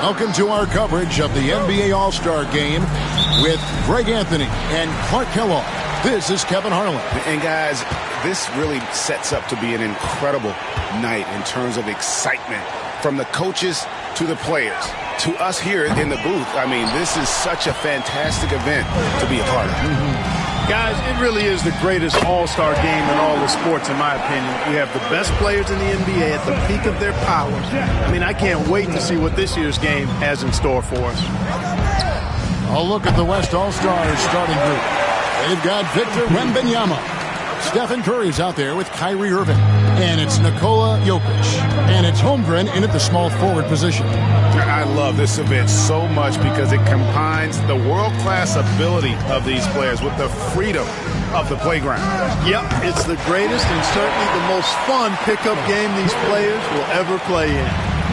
Welcome to our coverage of the NBA All-Star Game with Greg Anthony and Clark Kellogg. This is Kevin Harlan. And guys, this really sets up to be an incredible night in terms of excitement from the coaches to the players to us here in the booth. I mean, this is such a fantastic event to be a part of. Guys, it really is the greatest all-star game in all the sports, in my opinion. We have the best players in the NBA at the peak of their powers. I mean, I can't wait to see what this year's game has in store for us. A look at the West All-Stars starting group. They've got Victor Wembanyama. Stephen Curry's out there with Kyrie Irving. And it's Nikola Jokic. And it's Holmgren in at the small forward position. I love this event so much because it combines the world-class ability of these players with the freedom of the playground. Yep, it's the greatest and certainly the most fun pickup game these players will ever play in.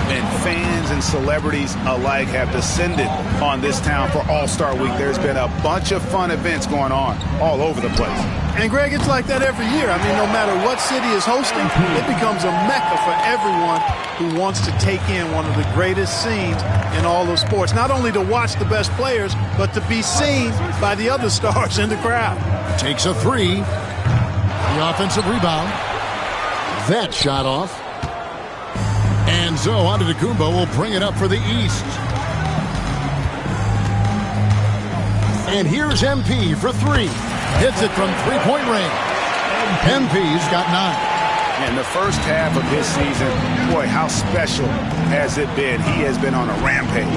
And fans and celebrities alike have descended on this town for All-Star Week. There's been a bunch of fun events going on all over the place. And, Greg, it's like that every year. I mean, no matter what city is hosting, it becomes a mecca for everyone who wants to take in one of the greatest scenes in all of sports. Not only to watch the best players, but to be seen by the other stars in the crowd. Takes a three. The offensive rebound. That shot off. And so Antetokounmpo will bring it up for the East. And here's MP for three. Hits it from three-point range. MP's got 9. And the first half of his season, boy, how special has it been? He has been on a rampage.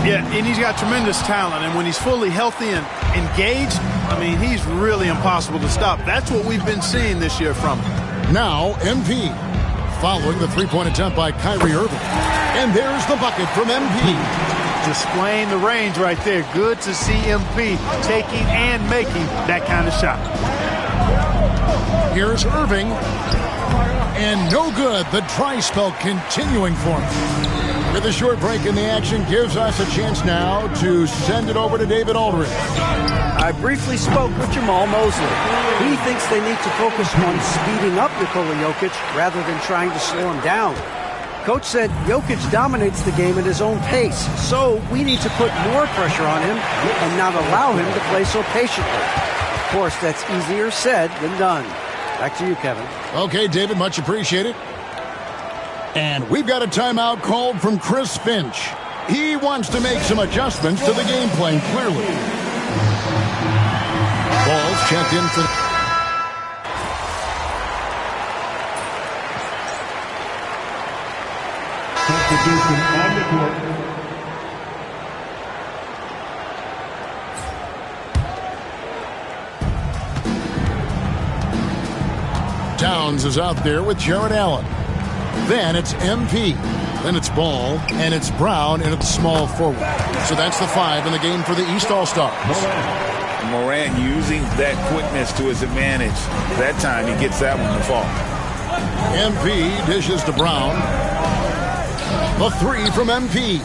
Yeah, and he's got tremendous talent. And when he's fully healthy and engaged, I mean, he's really impossible to stop. That's what we've been seeing this year from him. Now, MP. Following the three-point attempt by Kyrie Irving. And there's the bucket from MP. Displaying the range right there. Good to see MP taking and making that kind of shot. Here's Irving. And no good. The dry spell continuing for him. With a short break in the action gives us a chance now to send it over to David Aldridge. I briefly spoke with Jamal Mosley. He thinks they need to focus on speeding up Nikola Jokic rather than trying to slow him down. Coach said Jokic dominates the game at his own pace, so we need to put more pressure on him and not allow him to play so patiently. Of course, that's easier said than done. Back to you, Kevin. Okay, David, much appreciated. And we've got a timeout called from Chris Finch. He wants to make some adjustments to the game plan, clearly. Ball's checked in for... Substitution on the court. Towns is out there with Jared Allen. Then it's MP. Then it's Ball, and it's Brown, and it's small forward. So that's the 5 in the game for the East All-Stars. Morant using that quickness to his advantage. That time he gets that one to fall. MP dishes to Brown. The 3 from MP.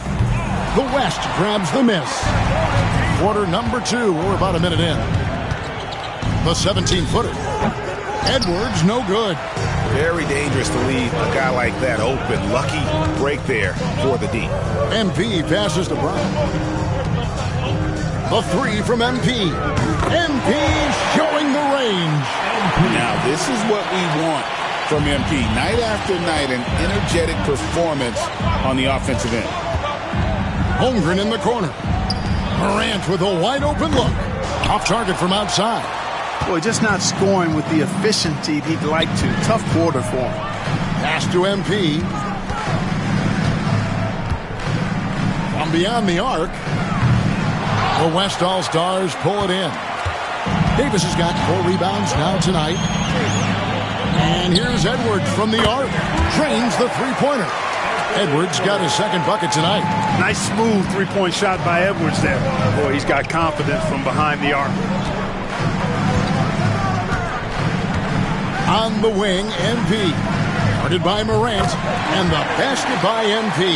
The West grabs the miss. Quarter number 2. We're about a minute in. The 17-footer. Edwards, no good. Very dangerous to leave a guy like that open. Lucky break there for the D. MP passes to Brown. The 3 from MP. MP showing the range. Now, this is what we want from MP. Night after night, an energetic performance on the offensive end. Holmgren in the corner. Morant with a wide-open look. Off target from outside. Boy, just not scoring with the efficiency he'd like to. Tough quarter for him. Pass to MP. From beyond the arc. The West All-Stars pull it in. Davis has got 4 rebounds now tonight. And here's Edwards from the arc. Drains the three-pointer. Edwards got his second bucket tonight. Nice smooth three-point shot by Edwards there. Boy, he's got confidence from behind the arc. On the wing, MP. Guarded by Morant. And the basket by MP.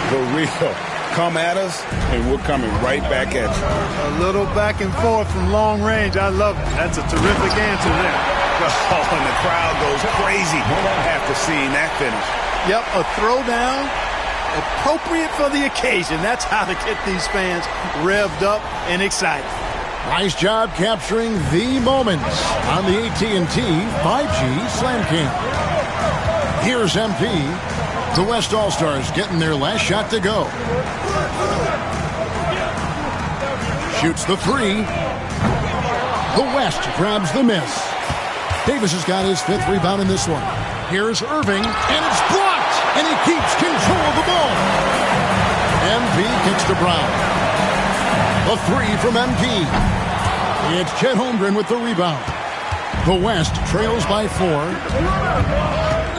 For real. Come at us, and we're coming right back at you. A little back and forth from long range. I love it. That's a terrific answer there. Oh, and the crowd goes crazy after seeing that finish. Yep, a throwdown appropriate for the occasion. That's how to get these fans revved up and excited. Nice job capturing the moments on the AT&T 5G Slam Cam. Here's MP. The West All-Stars getting their last shot to go. Shoots the three. The West grabs the miss. Davis has got his 5th rebound in this one. Here's Irving, and it's blocked, and he keeps control of the ball. MP kicks to Brown. A three from MP. It's Chet Holmgren with the rebound. The West trails by 4.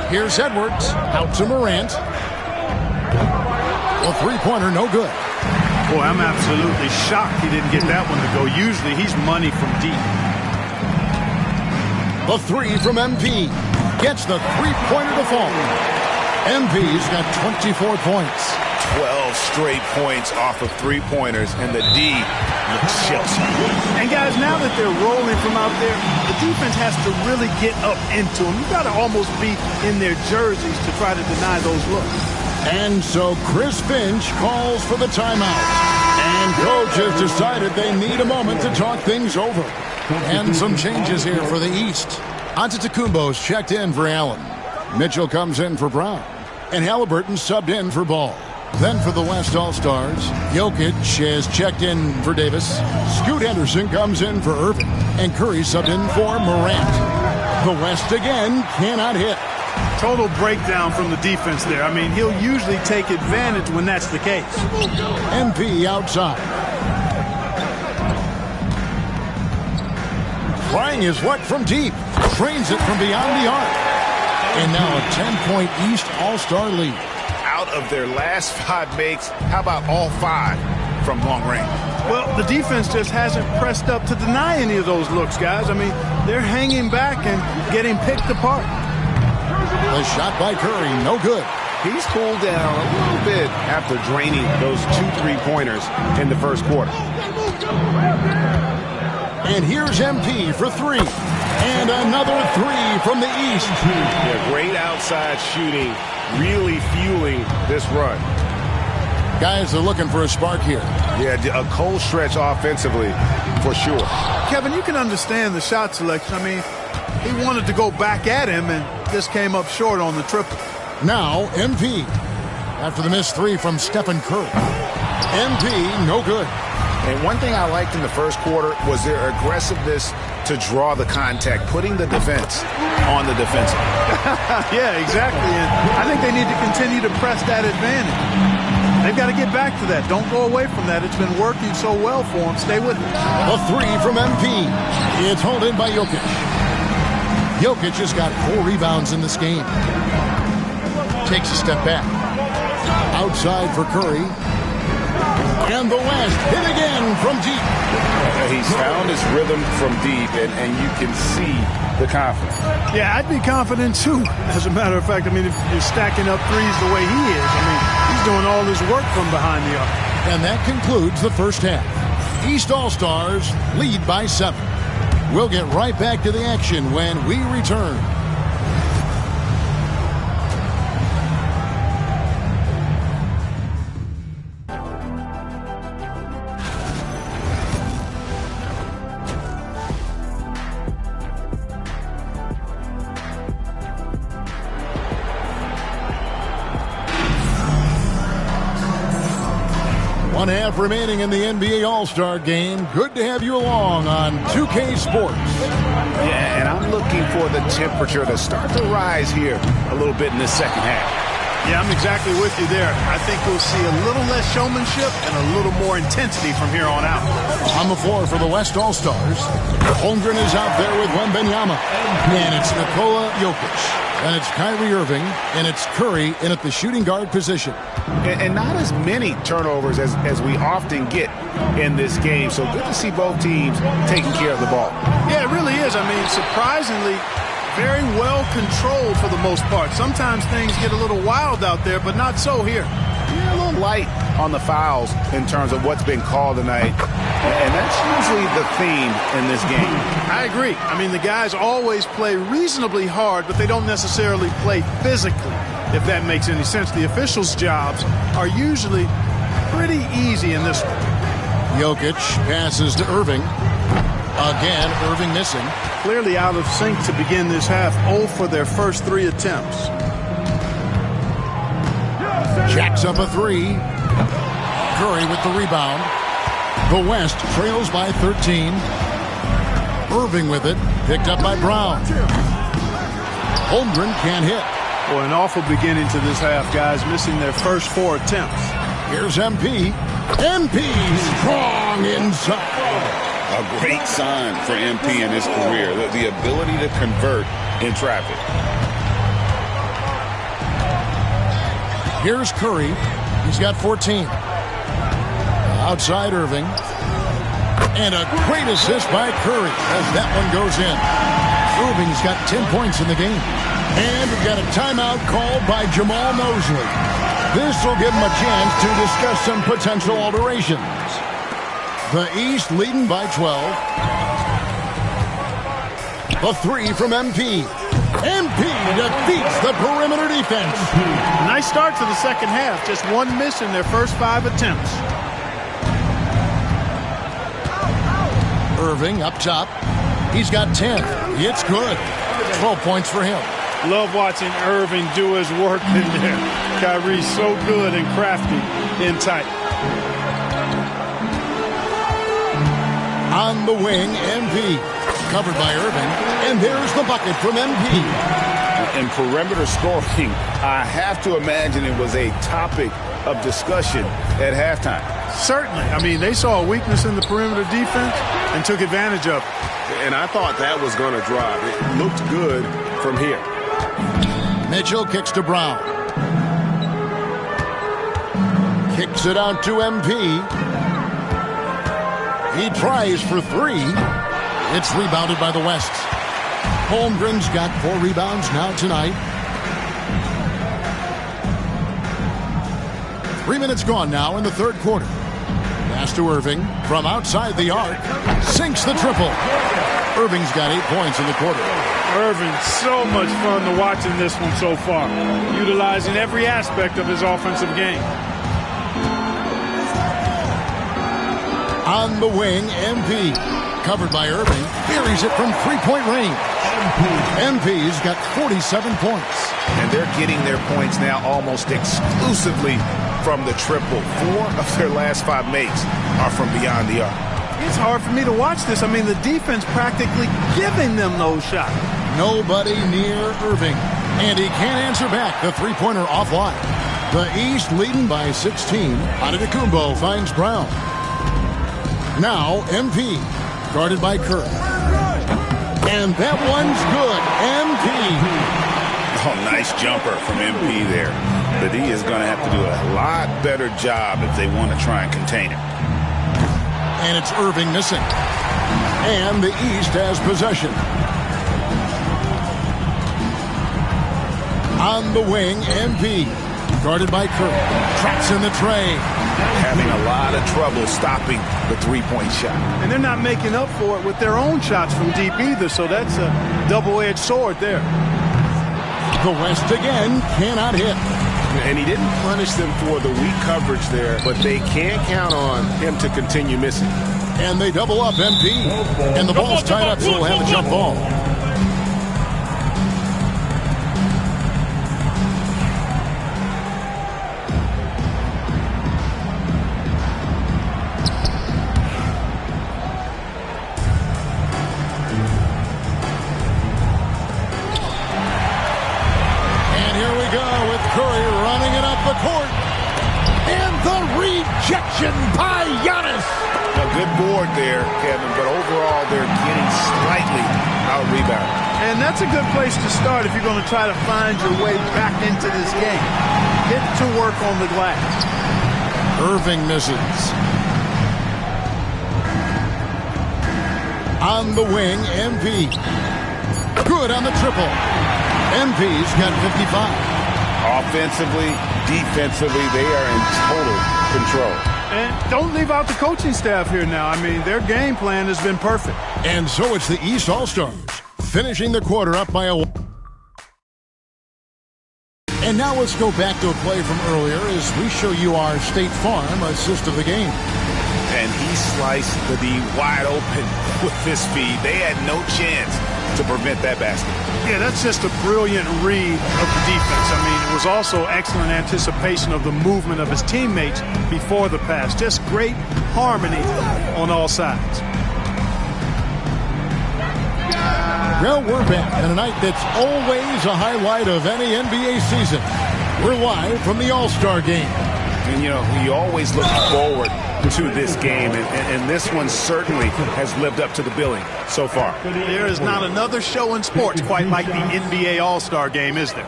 Here's Edwards, out to Morant. A three-pointer, no good. Boy, I'm absolutely shocked he didn't get that one to go. Usually he's money from deep. A three from MP. Gets the three-pointer to fall. MP's got 24 points. 12 straight points off of three-pointers, and the D looks shell-shocked. And guys, now that they're rolling from out there, the defense has to really get up into them. You got to almost be in their jerseys to try to deny those looks. And so Chris Finch calls for the timeout. And coach has decided they need a moment to talk things over. And some changes here for the East. Antetokounmpo's checked in for Allen. Mitchell comes in for Brown. And Halliburton subbed in for Ball. Then for the West All-Stars, Jokic has checked in for Davis. Scoot Henderson comes in for Irving. And Curry subbed in for Morant. The West again cannot hit. Total breakdown from the defense there. I mean, he'll usually take advantage when that's the case. MP outside. Trying his luck from deep. Trains it from beyond the arc. And now a 10-point East All-Star lead. Out of their last 5 makes, how about all 5 from long range? Well, the defense just hasn't pressed up to deny any of those looks, guys. I mean, they're hanging back and getting picked apart. The shot by Curry, no good. He's cooled down a little bit after draining those 2 3-pointers in the first quarter. And here's MP for 3. And another 3 from the East. Yeah, great outside shooting, really fueling this run. Guys are looking for a spark here. Yeah, a cold stretch offensively, for sure. Kevin, you can understand the shot selection. I mean, he wanted to go back at him and just came up short on the triple. Now MP. After the missed 3 from Stephen Curry. MP, no good. And one thing I liked in the first quarter was their aggressiveness to draw the contact, putting the defense on the defensive. Yeah, exactly. And I think they need to continue to press that advantage. They've got to get back to that. Don't go away from that. It's been working so well for them. Stay with it. A 3 from MP. It's hauled in by Jokic. Jokic has got 4 rebounds in this game. Takes a step back. Outside for Curry. And the West hit again from deep. He's found his rhythm from deep, and you can see the confidence. Yeah, I'd be confident too. As a matter of fact, I mean, if you're stacking up threes the way he is, I mean, he's doing all his work from behind the arc. And that concludes the first half. East All-Stars lead by 7. We'll get right back to the action when we return. One half remaining in the NBA All-Star game. Good to have you along on 2K Sports. Yeah, and I'm looking for the temperature to start to rise here a little bit in this second half. Yeah, I'm exactly with you there. I think we'll see a little less showmanship and a little more intensity from here on out. On the floor for the West All-Stars, Holmgren is out there with Wembanyama. And it's Nikola Jokic. And it's Kyrie Irving, and it's Curry in at the shooting guard position. And not as many turnovers as we often get in this game. So good to see both teams taking care of the ball. Yeah, it really is. I mean, surprisingly, very well controlled for the most part. Sometimes things get a little wild out there, but not so here. Yeah, a little light on the fouls in terms of what's been called tonight. And that's usually the theme in this game. I agree. I mean, the guys always play reasonably hard, but they don't necessarily play physically. if that makes any sense. The officials' jobs are usually pretty easy in this one. Jokic passes to Irving. Again, Irving missing. Clearly out of sync to begin this half. 0 for their first 3 attempts. Jacks up a 3. Curry with the rebound. The West trails by 13. Irving with it. Picked up by Brown. Holmgren can't hit. Well, an awful beginning to this half, guys, missing their first 4 attempts. Here's MP. MP strong inside. A great sign for MP in his career, the ability to convert in traffic. Here's Curry. He's got 14. Outside Irving. And a great assist by Curry as that one goes in. Irving's got 10 points in the game. And we've got a timeout called by Jamal Mosley. This will give him a chance to discuss some potential alterations. The East leading by 12. A 3 from MP. MP defeats the perimeter defense. Nice start to the second half. Just 1 miss in their first 5 attempts. Irving up top. He's got 10. It's good. 12 points for him. Love watching Irving do his work in there. Kyrie's so good and crafty in tight. On the wing, MP. Covered by Irving. And there's the bucket from MP. In perimeter scoring, I have to imagine it was a topic of discussion at halftime. Certainly. I mean, they saw a weakness in the perimeter defense and took advantage of it. And I thought that was going to drive. It looked good from here. Mitchell kicks to Brown. Kicks it out to MP. He tries for 3. It's rebounded by the West. Holmgren's got 4 rebounds now tonight. 3 minutes gone now in the third quarter. Pass to Irving from outside the arc. Sinks the triple. Irving's got 8 points in the quarter. Irving, so much fun to watch in this one so far. Utilizing every aspect of his offensive game. On the wing, MP. Covered by Irving. Buries it from 3-point range. MP's got 47 points. And they're getting their points now almost exclusively from the triple. 4 of their last 5 makes are from beyond the arc. It's hard for me to watch this. I mean, the defense practically giving them those shots. Nobody near Irving. And he can't answer back. The 3-pointer offline. The East leading by 16. Antetokounmpo finds Brown. Now MP. Guarded by Curry. And that one's good. MP. Oh, nice jumper from MP there. But he is going to have to do a lot better job if they want to try and contain him. And it's Irving missing. And the East has possession. On the wing, MP. Guarded by Curry. Traps in the tray. Having a lot of trouble stopping the 3-point shot. And they're not making up for it with their own shots from deep either, so that's a double-edged sword there. The West again cannot hit. And he didn't punish them for the weak coverage there, but they can't count on him to continue missing. And they double up MP. And the ball's tied up, so we'll have a jump ball. Rejection by Giannis. A good board there, Kevin, but overall they're getting slightly out-rebounded. And that's a good place to start if you're going to try to find your way back into this game. Get to work on the glass. Irving misses. On the wing, MP. Good on the triple. MP's got 55. Offensively, defensively, they are in total control. And don't leave out the coaching staff here now. I mean, their game plan has been perfect. And so it's the East All-Stars finishing the quarter up by a... And now let's go back to a play from earlier as we show you our State Farm assist of the game. And he sliced the D wide open with this feed. They had no chance to prevent that basket. Yeah, that's just a brilliant read of the defense. I mean, it was also excellent anticipation of the movement of his teammates before the pass. Just great harmony on all sides. Well, we're back on a night that's always a highlight of any NBA season. We're live from the All-Star game. And, you know, we always look forward to this game, and this one certainly has lived up to the billing so far. There is not another show in sports quite like the NBA All-Star game, is there?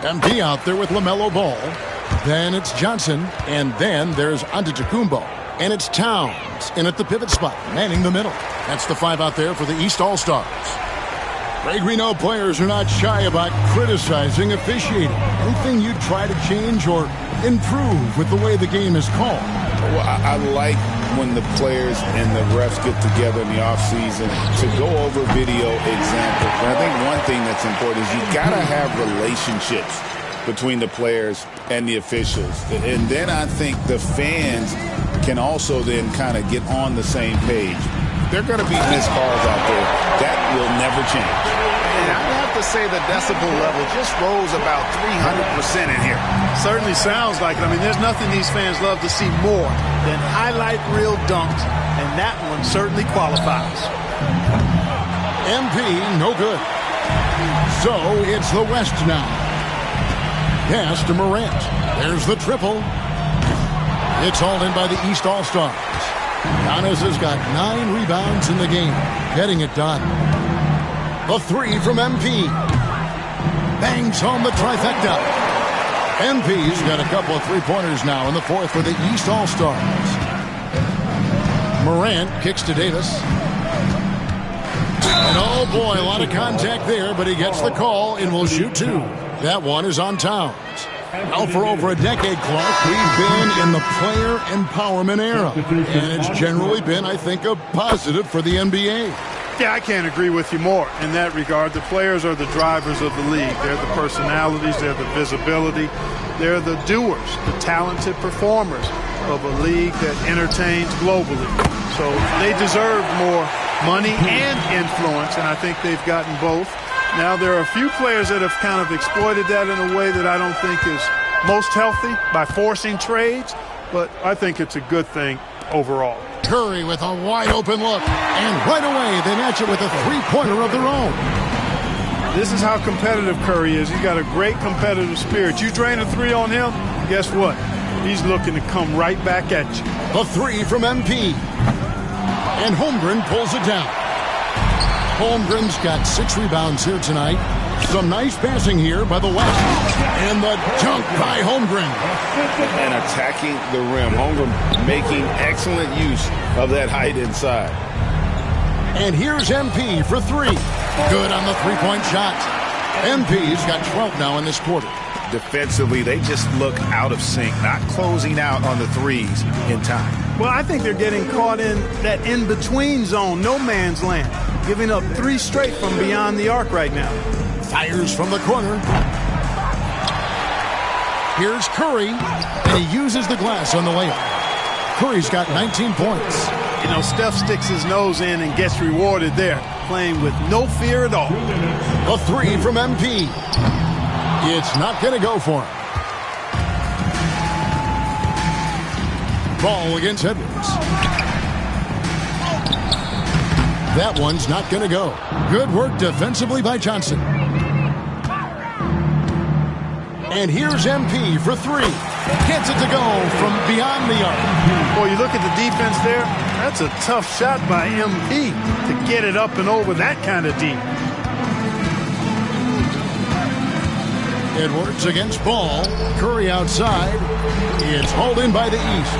MP out there with LaMelo Ball. Then it's Johnson, and then there's Antetokounmpo. And it's Towns in at the pivot spot, manning the middle. That's the 5 out there for the East All-Stars. Greg, we know players are not shy about criticizing officiating. Anything you'd try to change or improve with the way the game is called? Well, I like when the players and the refs get together in the offseason to go over video examples. And I think one thing that's important is you got to have relationships between the players and the officials. And then I think the fans can also then kind of get on the same page. They're going to be missed calls out there. That will never change. And I'd have to say the decibel level just rose about 300% in here. Certainly sounds like it. I mean, there's nothing these fans love to see more than highlight reel dunks, and that one certainly qualifies. MP, no good. So it's the West now. Pass to Morant. There's the triple. It's hauled in by the East All-Stars. Giannis has got 9 rebounds in the game, getting it done. The 3 from MP. Bangs home the trifecta. MP's got a couple of three-pointers now in the 4th for the East All-Stars. Morant kicks to Davis. And oh boy, a lot of contact there, but he gets the call and will shoot 2. That one is on Towns. Now for over a decade, Clark, we've been in the player empowerment era. And it's generally been, I think, a positive for the NBA. Yeah, I can't agree with you more in that regard. The players are the drivers of the league. They're the personalities. They're the visibility. They're the doers, the talented performers of a league that entertains globally. So they deserve more money and influence, and I think they've gotten both. Now, there are a few players that have kind of exploited that in a way that I don't think is most healthy by forcing trades, but I think it's a good thing overall. Curry with a wide-open look, and right away they match it with a three-pointer of their own. This is how competitive Curry is. He's got a great competitive spirit. You drain a 3 on him, guess what? He's looking to come right back at you. The 3 from MP. And Holmgren pulls it down. Holmgren's got 6 rebounds here tonight. Some nice passing here by the West. And the dunk by Holmgren. And attacking the rim. Holmgren making excellent use of that height inside. And here's MP for 3. Good on the three-point shot. MP's got 12 now in this quarter. Defensively, they just look out of sync, not closing out on the threes in time. Well, I think they're getting caught in that in-between zone, no man's land, giving up 3 straight from beyond the arc right now. Fires from the corner. Here's Curry, and he uses the glass on the layup. Curry's got 19 points. You know, Steph sticks his nose in and gets rewarded there, playing with no fear at all. The 3 from MP. It's not going to go for him. Ball against Edwards. That one's not going to go. Good work defensively by Johnson. And here's MP for 3. Gets it to go from beyond the arc. Boy, you look at the defense there. That's a tough shot by MP to get it up and over that kind of deep. Edwards against Ball. Curry outside. It's hauled in by the East.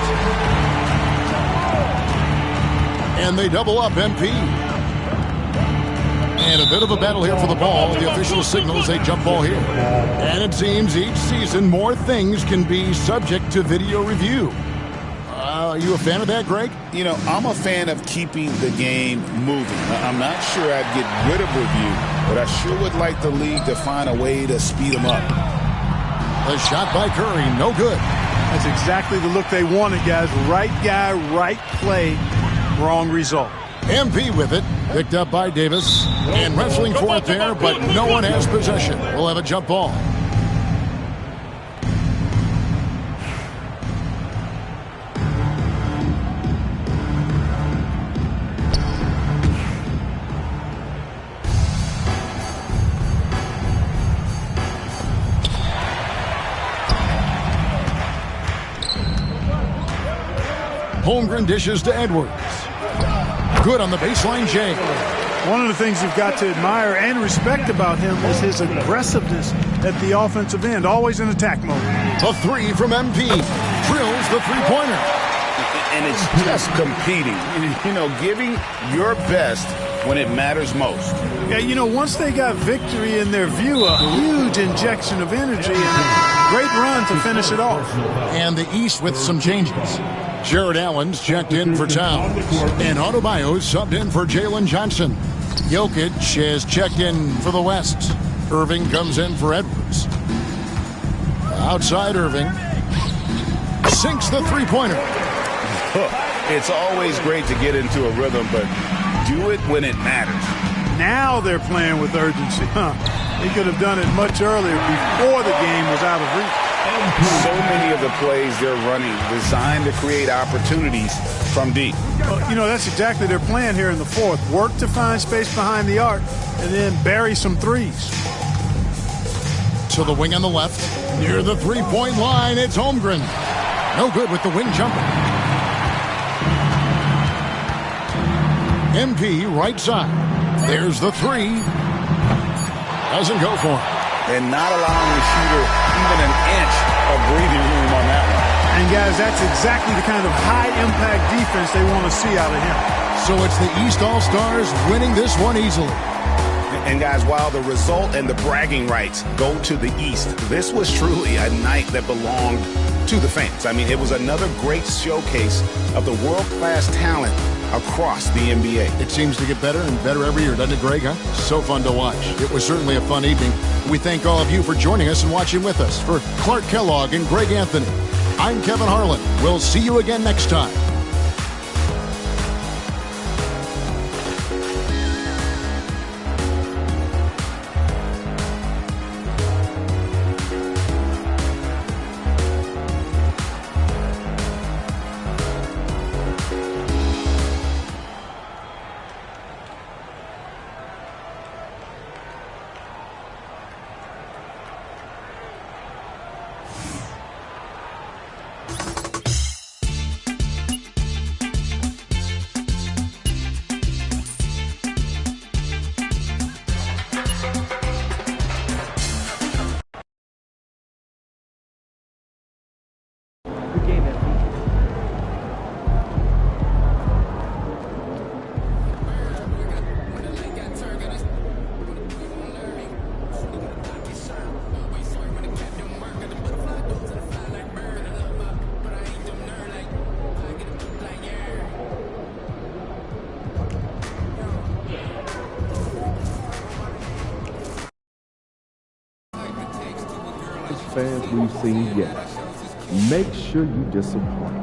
And they double up MP. And a bit of a battle here for the ball. The official signals a jump ball here. And it seems each season more things can be subject to video review. Are you a fan of that, Greg? You know, I'm a fan of keeping the game moving. I'm not sure I'd get rid of review, but I sure would like the league to find a way to speed them up. The shot by Curry, no good. That's exactly the look they wanted, guys. Right guy, right play, wrong result. MP with it, picked up by Davis, and wrestling for it there, but no one has possession. We'll have a jump ball. Holmgren dishes to Edwards. Good on the baseline, Jay. One of the things you've got to admire and respect about him is his aggressiveness at the offensive end, always in attack mode. A three from MP. Drills the three-pointer. And it's just competing. You know, giving your best when it matters most. Yeah, you know, once they got victory in their view, a huge injection of energy and a great run to finish it off. And the East with some changes. Jared Allen's checked in for Towns. And Adebayo subbed in for Jalen Johnson. Jokic has checked in for the West. Irving comes in for Edwards. Outside Irving. Sinks the three-pointer. It's always great to get into a rhythm, but do it when it matters. Now they're playing with urgency. They could have done it much earlier before the game was out of reach. So many of the plays they're running designed to create opportunities from deep. Well, you know, that's exactly their plan here in the fourth. Work to find space behind the arc and then bury some threes. To the wing on the left. Near the three-point line, it's Holmgren. No good with the wing jumper. MP right side. There's the three. Doesn't go for him. And not allowing the shooter even an inch of breathing room on that one. And guys, that's exactly the kind of high-impact defense they want to see out of him. So it's the East All-Stars winning this one easily. And guys, while the result and the bragging rights go to the East, this was truly a night that belonged to the fans. I mean, it was another great showcase of the world-class talent across the NBA. It seems to get better and better every year, doesn't it, Greg? Huh? So fun to watch. It was certainly a fun evening. We thank all of you for joining us and watching with us. For Clark Kellogg and Greg Anthony, I'm Kevin Harlan. We'll see you again next time. Fans we've seen yet. Make sure you disappoint.